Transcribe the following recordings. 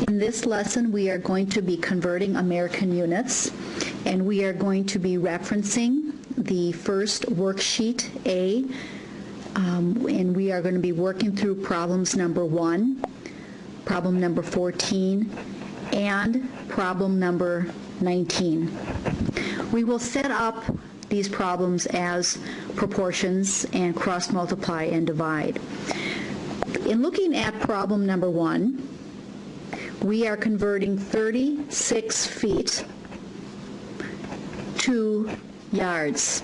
In this lesson, we are going to be converting American units, and we are going to be referencing the first worksheet A, and we are going to be working through problems number 1, problem number 14, and problem number 19. We will set up these problems as proportions and cross multiply and divide. In looking at problem number 1, we are converting 36 feet to yards.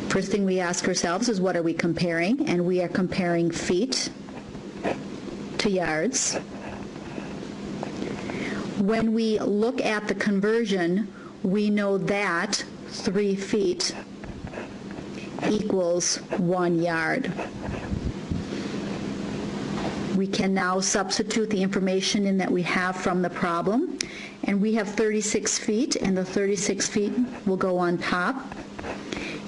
First thing we ask ourselves is, what are we comparing? And we are comparing feet to yards. When we look at the conversion, we know that 3 feet equals 1 yard. We can now substitute the information in that we have from the problem, and we have 36 feet, and the 36 feet will go on top.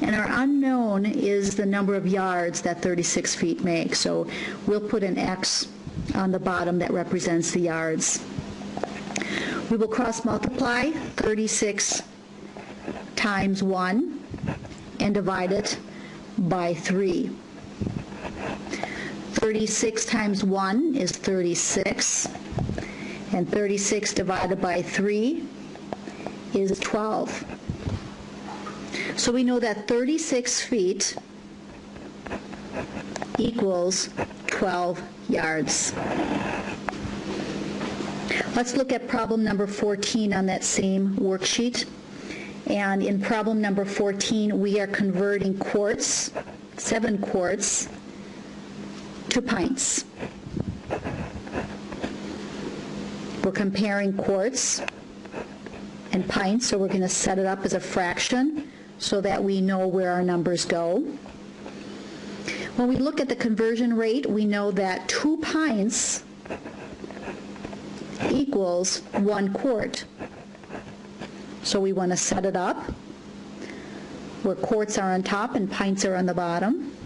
And our unknown is the number of yards that 36 feet make, so we'll put an X on the bottom that represents the yards. We will cross multiply 36 times 1 and divide it by 3. 36 times 1 is 36, and 36 divided by 3 is 12. So we know that 36 feet equals 12 yards. Let's look at problem number 14 on that same worksheet. And in problem number 14, we are converting quarts, 7 quarts, to pints. We're comparing quarts and pints, so we're going to set it up as a fraction so that we know where our numbers go. When we look at the conversion rate, we know that 2 pints equals 1 quart. So we want to set it up where quarts are on top and pints are on the bottom.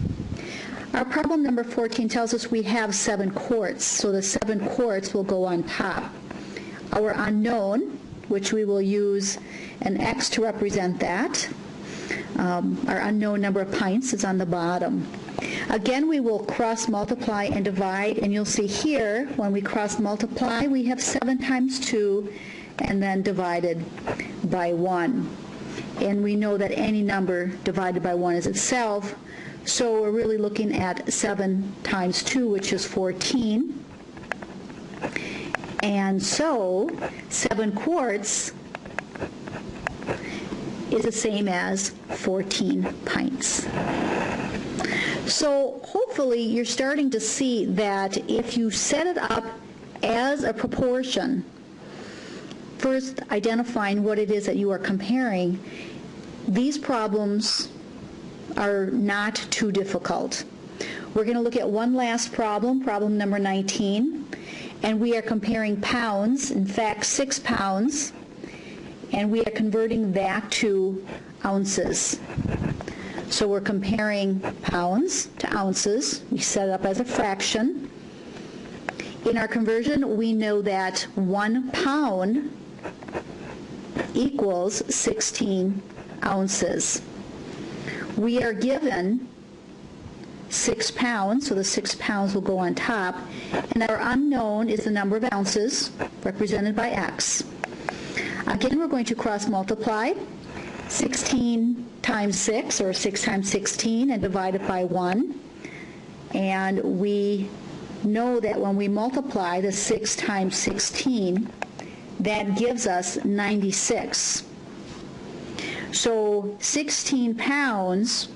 Our problem number 14 tells us we have 7 quarts, so the 7 quarts will go on top. Our unknown, which we will use an X to represent that, our unknown number of pints is on the bottom. Again, we will cross multiply and divide, and you'll see here when we cross multiply we have 7 times 2 and then divided by 1. And we know that any number divided by 1 is itself, so we're really looking at 7 times 2, which is 14. And so 7 quarts is the same as 14 pints. So hopefully you're starting to see that if you set it up as a proportion, first identifying what it is that you are comparing, these problems are not too difficult. We're going to look at one last problem, problem number 19, and we are comparing pounds, in fact 6 pounds, and we are converting that to ounces. So we're comparing pounds to ounces. We set it up as a fraction. In our conversion, we know that 1 pound equals 16 ounces. We are given 6 pounds, so the 6 pounds will go on top, and our unknown is the number of ounces, represented by X. Again, we're going to cross multiply 16 times 6, or 6 times 16, and divide it by 1. And we know that when we multiply the 6 times 16, that gives us 96. So 16 pounds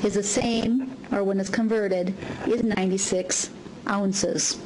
is the same, or when it's converted, is 96 ounces.